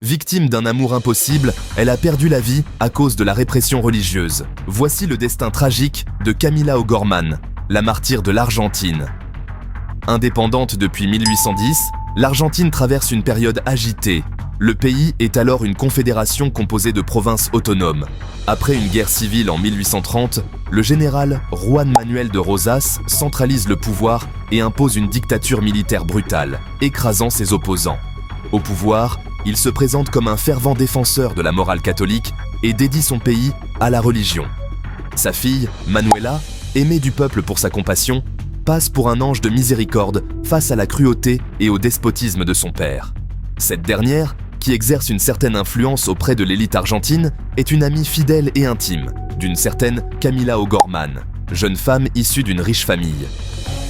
Victime d'un amour impossible, elle a perdu la vie à cause de la répression religieuse. Voici le destin tragique de Camila O'Gorman, la martyre de l'Argentine. Indépendante depuis 1810, l'Argentine traverse une période agitée. Le pays est alors une confédération composée de provinces autonomes. Après une guerre civile en 1830, le général Juan Manuel de Rosas centralise le pouvoir et impose une dictature militaire brutale, écrasant ses opposants. Au pouvoir, il se présente comme un fervent défenseur de la morale catholique et dédie son pays à la religion. Sa fille, Manuela, aimée du peuple pour sa compassion, passe pour un ange de miséricorde face à la cruauté et au despotisme de son père. Cette dernière, qui exerce une certaine influence auprès de l'élite argentine, est une amie fidèle et intime d'une certaine Camila O'Gorman, jeune femme issue d'une riche famille.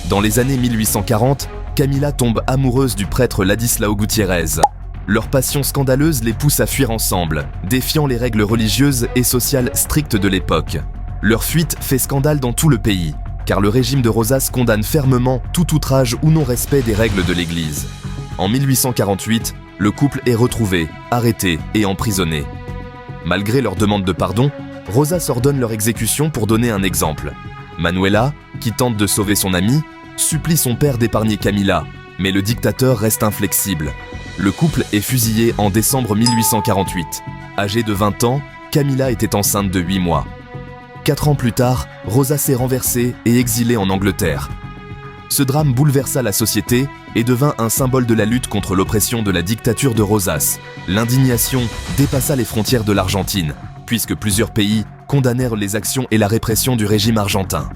Dans les années 1840, Camila tombe amoureuse du prêtre Ladislao Gutiérrez. Leur passion scandaleuse les pousse à fuir ensemble, défiant les règles religieuses et sociales strictes de l'époque. Leur fuite fait scandale dans tout le pays, car le régime de Rosas condamne fermement tout outrage ou non-respect des règles de l'Église. En 1848, le couple est retrouvé, arrêté et emprisonné. Malgré leur demande de pardon, Rosas ordonne leur exécution pour donner un exemple. Manuela, qui tente de sauver son amie, supplie son père d'épargner Camila, mais le dictateur reste inflexible. Le couple est fusillé en décembre 1848. Âgée de 20 ans, Camila était enceinte de 8 mois. 4 ans plus tard, Rosas est renversée et exilée en Angleterre. Ce drame bouleversa la société et devint un symbole de la lutte contre l'oppression de la dictature de Rosas. L'indignation dépassa les frontières de l'Argentine, puisque plusieurs pays condamnèrent les actions et la répression du régime argentin.